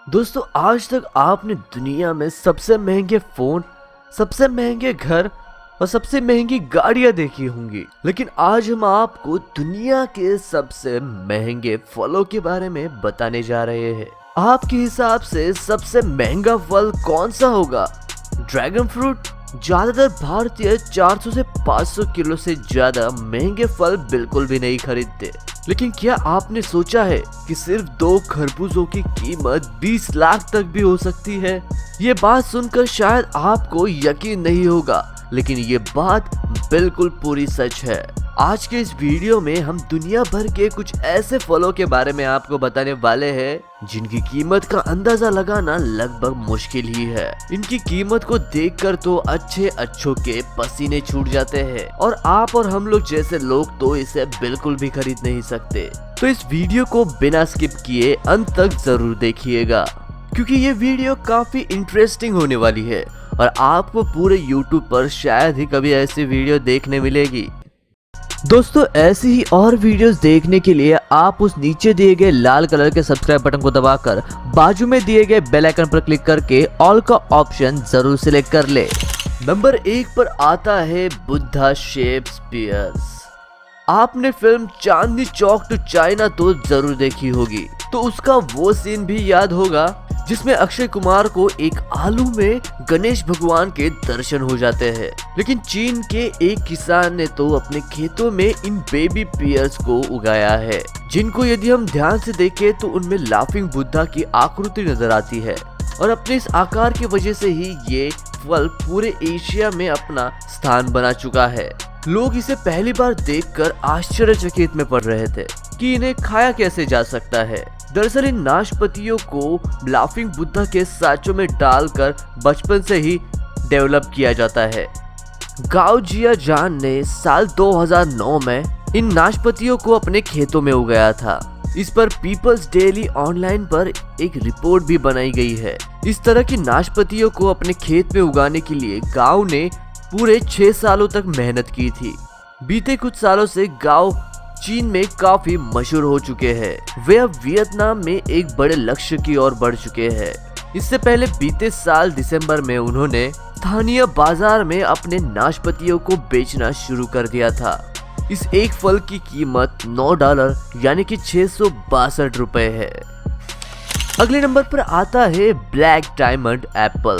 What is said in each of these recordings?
दोस्तों, आज तक आपने दुनिया में सबसे महंगे फोन, सबसे महंगे घर और सबसे महंगी गाड़ियां देखी होंगी, लेकिन आज हम आपको दुनिया के सबसे महंगे फलों के बारे में बताने जा रहे हैं। आपके हिसाब से सबसे महंगा फल कौन सा होगा? Dragon fruit? ज्यादातर भारतीय 400 से 500 किलो से ज्यादा महंगे फल बिल्कुल भी नहीं खरीदते, लेकिन क्या आपने सोचा है कि सिर्फ 2 खरबूजों की कीमत 20 लाख तक भी हो सकती है? ये बात सुनकर शायद आपको यकीन नहीं होगा, लेकिन ये बात बिल्कुल पूरी सच है। आज के इस वीडियो में हम दुनिया भर के कुछ ऐसे फलों के बारे में आपको बताने वाले हैं जिनकी कीमत का अंदाजा लगाना लगभग मुश्किल ही है। इनकी कीमत को देखकर तो अच्छों के पसीने छूट जाते हैं और आप और हम लोग जैसे लोग तो इसे बिल्कुल भी खरीद नहीं सकते। तो इस वीडियो को बिना स्किप किए अंत तक जरूर देखिएगा, क्योंकि ये वीडियो काफी इंटरेस्टिंग होने वाली है और आपको पूरे YouTube पर शायद ही कभी ऐसी वीडियो देखने मिलेगी। दोस्तों, ऐसी ही और वीडियोस देखने के लिए आप उस नीचे दिए गए लाल कलर के सब्सक्राइब बटन को दबाकर बाजू में दिए गए बेल आइकन पर क्लिक करके ऑल का ऑप्शन जरूर सिलेक्ट कर ले। नंबर 1 पर आता है बुद्धा शेप स्पीयर्स। आपने film Chandni Chowk to China तो जरूर देखी होगी, तो उसका वो सीन भी याद होगा जिसमें अक्षय कुमार को एक आलू में गणेश भगवान के दर्शन हो जाते हैं। लेकिन चीन के एक किसान ने तो अपने खेतों में इन बेबी पियर्स को उगाया है, जिनको यदि हम ध्यान से देखें तो उनमें लाफिंग बुद्धा की आकृति नजर आती है और अपने इस आकार की वजह से ही ये फल पूरे एशिया में अपना स्थान बना चुका है। लोग इसे पहली बार देखकर आश्चर्यचकित में पड़ रहे थे कि इन्हें खाया कैसे जा सकता है। दरअसल इन नाशपातियों को लाफिंग बुद्धा के सांचों में डालकर बचपन से ही डेवलप किया जाता है। गाओ जिया जान ने साल 2009 में इन नाशपातियों को अपने खेतों में उगाया था। इस पर पीपल्स डेली ऑनलाइन पर एक रिपोर्ट भी बनाई गई है। इस तरह की नाशपातियों को अपने खेत में उगाने के लिए गाओ ने पूरे 6 सालों तक मेहनत की थी। बीते कुछ सालों से गाओ चीन में काफी मशहूर हो चुके हैं। वे अब वियतनाम में एक बड़े लक्ष्य की ओर बढ़ चुके हैं। इससे पहले बीते साल दिसंबर में उन्होंने स्थानीय बाजार में अपने नाशपातियों को बेचना शुरू कर दिया था। इस एक फल की कीमत $9 यानी कि 662 रुपए है। अगले नंबर पर आता है ब्लैक डायमंड एप्पल।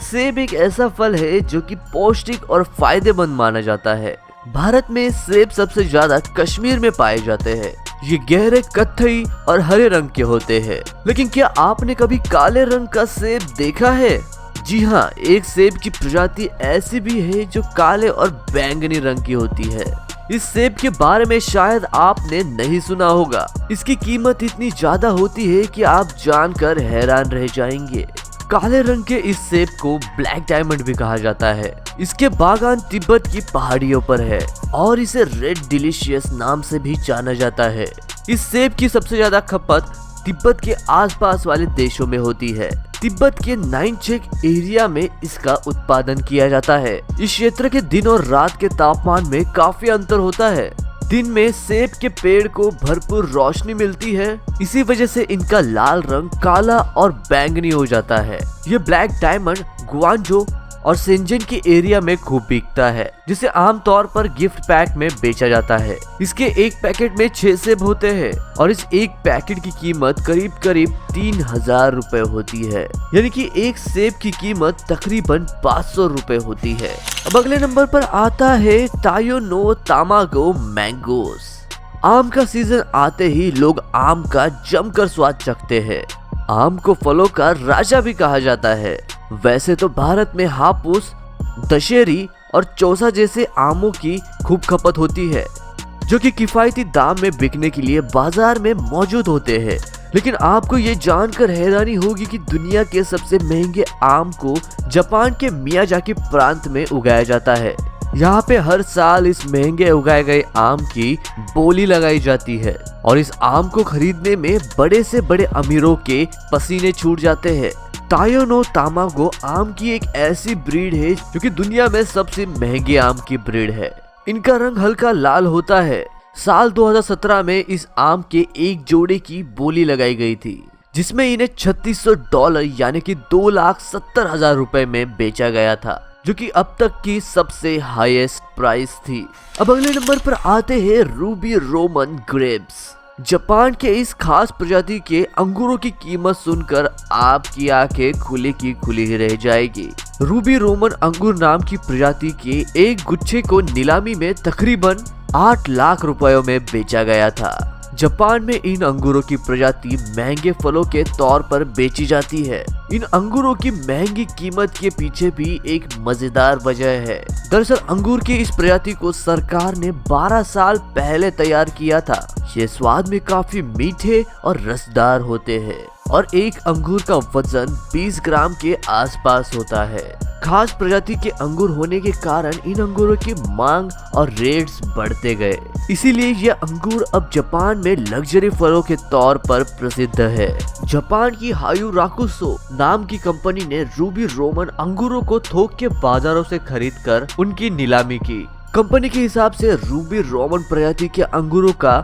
सेब एक ऐसा फल है जो कि पौष्टिक और फायदेमंद माना जाता है। भारत में सेब सबसे ज्यादा कश्मीर में पाए जाते हैं। ये गहरे कत्थई और हरे रंग के होते हैं, लेकिन क्या आपने कभी काले रंग का सेब देखा है? जी हाँ, एक सेब की प्रजाति ऐसी भी है जो काले और बैंगनी रंग की होती है। इस सेब के बारे में शायद आपने नहीं सुना होगा। इसकी कीमत इतनी ज्यादा होती है कि आप जानकर हैरान रह जाएंगे। काले रंग के इस सेब को ब्लैक डायमंड भी कहा जाता है। इसके बागान तिब्बत की पहाड़ियों पर है और इसे रेड डिलीशियस नाम से भी जाना जाता है। इस सेब की सबसे ज्यादा खपत तिब्बत के आसपास वाले देशों में होती है। तिब्बत के नाइनचेक एरिया में इसका उत्पादन किया जाता है। इस क्षेत्र के दिन और रात के तापमान में काफी अंतर होता है। दिन में सेब के पेड़ को भरपूर रोशनी मिलती है, इसी वजह से इनका लाल रंग काला और बैंगनी हो जाता है। ये ब्लैक डायमंड गुआंगझो और शेंजन के एरिया में खूब बिकता है, जिसे आमतौर पर गिफ्ट पैक में बेचा जाता है। इसके एक पैकेट में 6 सेब होते हैं और इस एक पैकेट की कीमत करीब 3000 रुपए होती है, यानी कि एक सेब की कीमत तकरीबन 500 रुपए होती है। अब अगले नंबर पर आता है टायो नो तामागो मैंगोस। आम का सीजन आते ही लोग आम का जमकर स्वाद चखते हैं। आम को फलों का राजा भी कहा जाता है। वैसे तो भारत में हापुस, दशहरी और चौसा जैसे आमों की खूब खपत होती है, जो कि किफायती दाम में बिकने के लिए बाजार में मौजूद होते हैं। लेकिन आपको ये जानकर हैरानी होगी कि दुनिया के सबसे महंगे आम को जापान के मियाजाकी प्रांत में उगाया जाता है। यहाँ पे हर साल इस महंगे उगाए गए आम की बोली लगाई जाती है और इस आम को खरीदने में बड़े से बड़े अमीरों के पसीने छूट जाते हैं। टायो नो तामागो आम की एक ऐसी ब्रीड है जो कि दुनिया में सबसे महंगे आम की ब्रीड है। इनका रंग हल्का लाल होता है। साल 2017 में इस आम के एक जोड़े की बोली लगाई गई थी। जिसमें इन्हें $3600 यानी कि 2,70,000 रुपए में बेचा गया था, जो कि अब तक की सबसे हाईएस्ट प्राइस थी। अब अगले नंबर पर आते हैं रूबी रोमन ग्रेप्स। जापान के इस खास प्रजाति के अंगूरों की कीमत सुनकर आपकी आंखें खुली की खुली ही रह जाएगी। रूबी रोमन अंगूर नाम की प्रजाति के एक गुच्छे को नीलामी में तकरीबन 8 लाख रुपयों में बेचा गया था। जापान में इन अंगूरों की प्रजाति महंगे फलों के तौर पर बेची जाती है। इन अंगूरों की महंगी कीमत के पीछे भी एक मजेदार वजह है। दरअसल अंगूर की इस प्रजाति को सरकार ने 12 साल पहले तैयार किया था। ये स्वाद में काफी मीठे और रसदार होते हैं और एक अंगूर का वजन 20 ग्राम के आसपास होता है। खास प्रजाति के अंगूर होने के कारण इन अंगूरों की मांग और रेट्स बढ़ते गए, इसीलिए ये अंगूर अब जापान में लग्जरी फलों के तौर पर प्रसिद्ध है। जापान की हायू राकुसो नाम की कंपनी ने रूबी रोमन अंगूरों को थोक के बाजारों से खरीदकर उनकी नीलामी की। कंपनी के हिसाब से रूबी रोमन प्रजाति के अंगूरों का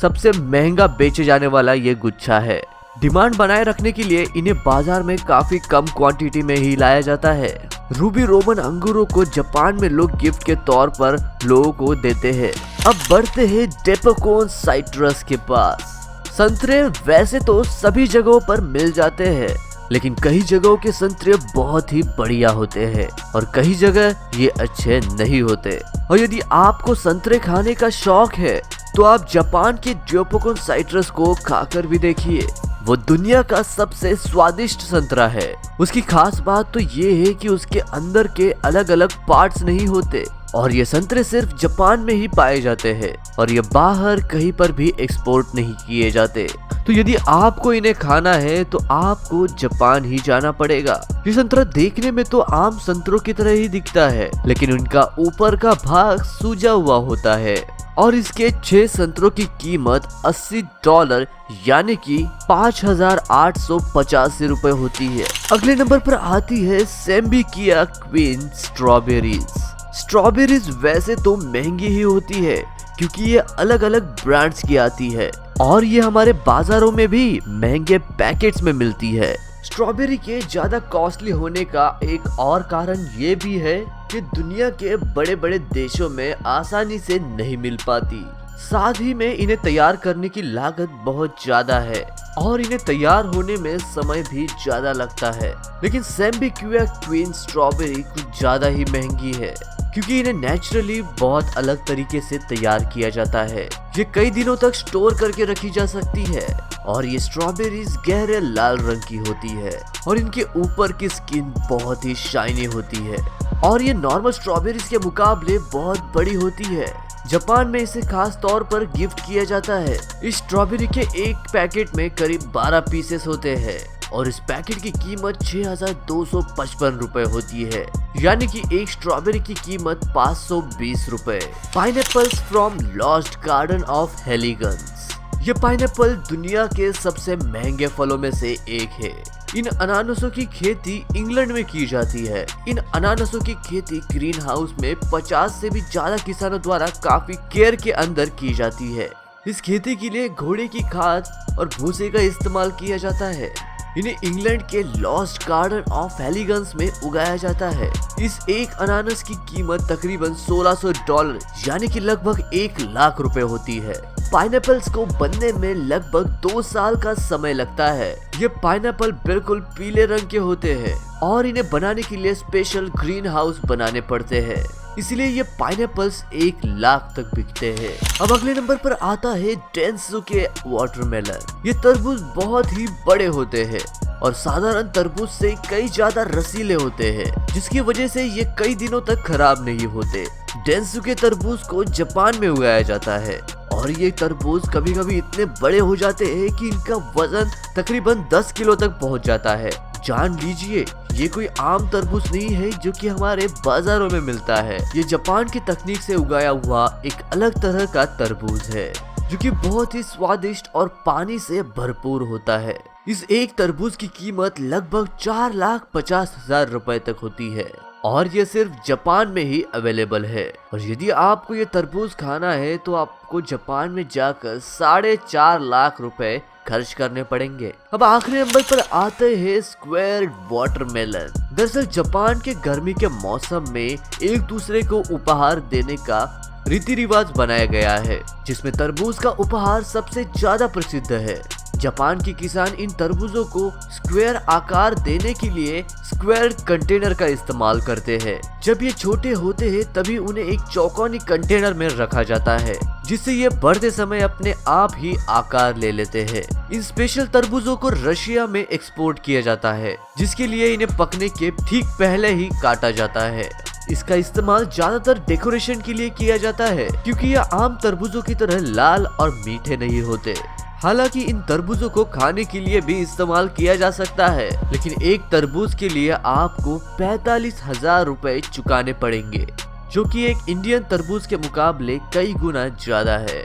सबसे महंगा बेचे जाने वाला ये गुच्छा है। डिमांड बनाए रखने के लिए इन्हें बाजार में काफी कम क्वांटिटी में ही लाया जाता है। रूबी रोमन अंगूरों को जापान में लोग गिफ्ट के तौर पर लोगों को देते हैं। अब बढ़ते हैं डेपोकोन साइट्रस के पास। संतरे वैसे तो सभी जगहों पर मिल जाते हैं, लेकिन कई जगहों के संतरे बहुत ही बढ़िया होते हैं और कई जगह ये अच्छे नहीं होते। और यदि आपको संतरे खाने का शौक है तो आप जापान के डेपोकोन साइट्रस को खाकर भी देखिए। वो दुनिया का सबसे स्वादिष्ट संतरा है। उसकी खास बात तो ये है कि उसके अंदर के अलग अलग पार्ट्स नहीं होते और ये संतरे सिर्फ जापान में ही पाए जाते हैं और ये बाहर कहीं पर भी एक्सपोर्ट नहीं किए जाते। तो यदि आपको इन्हें खाना है तो आपको जापान ही जाना पड़ेगा। ये संतरा देखने में तो आम संतरों की तरह ही दिखता है, लेकिन उनका ऊपर का भाग सूजा हुआ होता है और इसके 6 संतरों की कीमत $80 यानी कि 5,885 रुपए होती है। अगले नंबर पर आती है सैम्बिकिया क्वीन स्ट्रॉबेरीज। स्ट्रॉबेरीज वैसे तो महंगी ही होती है क्योंकि ये अलग अलग ब्रांड्स की आती है और ये हमारे बाजारों में भी महंगे पैकेट्स में मिलती है। स्ट्रॉबेरी के ज्यादा कॉस्टली होने का एक और कारण ये भी है कि दुनिया के बड़े बड़े देशों में आसानी से नहीं मिल पाती। साथ ही में इन्हें तैयार करने की लागत बहुत ज्यादा है और इन्हें तैयार होने में समय भी ज्यादा लगता है। लेकिन सैम्बिकिया क्वीन स्ट्रॉबेरी कुछ ज्यादा ही महंगी है क्योंकि इन्हें नेचुरली बहुत अलग तरीके से तैयार किया जाता है। ये कई दिनों तक स्टोर करके रखी जा सकती है और ये स्ट्रॉबेरीज गहरे लाल रंग की होती है और इनके ऊपर की स्किन बहुत ही शाइनी होती है और ये नॉर्मल स्ट्रॉबेरीज के मुकाबले बहुत बड़ी होती है। जापान में इसे खास तौर पर गिफ्ट किया जाता है। इस स्ट्रॉबेरी के एक पैकेट में करीब 12 पीसेस होते हैं और इस पैकेट की कीमत 6,255 रुपए होती है, यानी कि एक स्ट्रॉबेरी की कीमत 520 रुपए। Pineapples from Lost Garden of Heligans. ये पाइनएप्पल दुनिया के सबसे महंगे फलों में से एक है। इन अनानासों की खेती इंग्लैंड में की जाती है। इन अनानासों की खेती ग्रीन हाउस में 50 से भी ज्यादा किसानों द्वारा काफी केयर के अंदर की जाती है। इस खेती के लिए घोड़े की खाद और भूसे का इस्तेमाल किया जाता है। इन्हें इंग्लैंड के लॉस्ट गार्डन ऑफ हेलीगंस में उगाया जाता है। इस एक अनानास की कीमत तकरीबन $1,600 यानी कि लगभग 1 लाख रुपए होती है। पाइनएप्पल्स को बनने में लगभग 2 साल का समय लगता है। ये पाइनएप्पल बिल्कुल पीले रंग के होते हैं और इन्हें बनाने के लिए स्पेशल ग्रीन हाउस बनाने पड़ते हैं, इसलिए ये पाइनएप्पल्स 1 लाख तक बिकते हैं। अब अगले नंबर पर आता है डेंसुके वाटरमेलन। ये तरबूज बहुत ही बड़े होते हैं और साधारण तरबूज से कई ज्यादा रसीले होते हैं, जिसकी वजह से ये कई दिनों तक खराब नहीं होते। डेंसुके तरबूज को जापान में उगाया जाता है और ये तरबूज कभी कभी इतने बड़े हो जाते हैं कि इनका वजन तकरीबन 10 किलो तक पहुंच जाता है। जान लीजिए, ये कोई आम तरबूज नहीं है जो कि हमारे बाजारों में मिलता है। ये जापान की तकनीक से उगाया हुआ एक अलग तरह का तरबूज है जो कि बहुत ही स्वादिष्ट और पानी से भरपूर होता है। इस एक तरबूज की कीमत लगभग 4,50,000 रुपए तक होती है और ये सिर्फ जापान में ही अवेलेबल है। और यदि आपको ये तरबूज खाना है तो आपको जापान में जाकर 4.5 लाख रुपए खर्च करने पड़ेंगे। अब आखिरी नंबर पर आते हैं स्क्वायर्ड वाटरमेलन। दरअसल जापान के गर्मी के मौसम में एक दूसरे को उपहार देने का रीति रिवाज बनाया गया है, जिसमें तरबूज का उपहार सबसे ज्यादा प्रसिद्ध है। जापान के किसान इन तरबूजों को स्क्वायर आकार देने के लिए स्क्वायर कंटेनर का इस्तेमाल करते हैं। जब ये छोटे होते हैं तभी उन्हें एक चौकोनी कंटेनर में रखा जाता है, जिससे ये बढ़ते समय अपने आप ही आकार ले लेते हैं। इन स्पेशल तरबूजों को रशिया में एक्सपोर्ट किया जाता है, जिसके लिए इन्हें पकने के ठीक पहले ही काटा जाता है। इसका इस्तेमाल ज्यादातर डेकोरेशन के लिए किया जाता है, क्योंकि ये आम तरबूजों की तरह लाल और मीठे नहीं होते। हालांकि इन तरबूजों को खाने के लिए भी इस्तेमाल किया जा सकता है, लेकिन एक तरबूज के लिए आपको 45,000 रुपए चुकाने पड़ेंगे, जो कि एक इंडियन तरबूज के मुकाबले कई गुना ज्यादा है।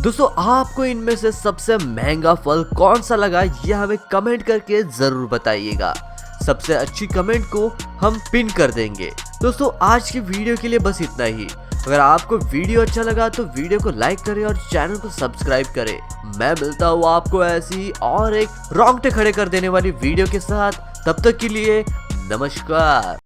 दोस्तों, आपको इनमें से सबसे महंगा फल कौन सा लगा, यह हमें कमेंट करके जरूर बताइएगा। सबसे अच्छी कमेंट को हम पिन कर देंगे। दोस्तों, आज की वीडियो के लिए बस इतना ही। अगर आपको वीडियो अच्छा लगा तो वीडियो को लाइक करें और चैनल को सब्सक्राइब करें। मैं मिलता हूँ आपको ऐसी और एक रोंगटे खड़े कर देने वाली वीडियो के साथ। तब तक के लिए नमस्कार।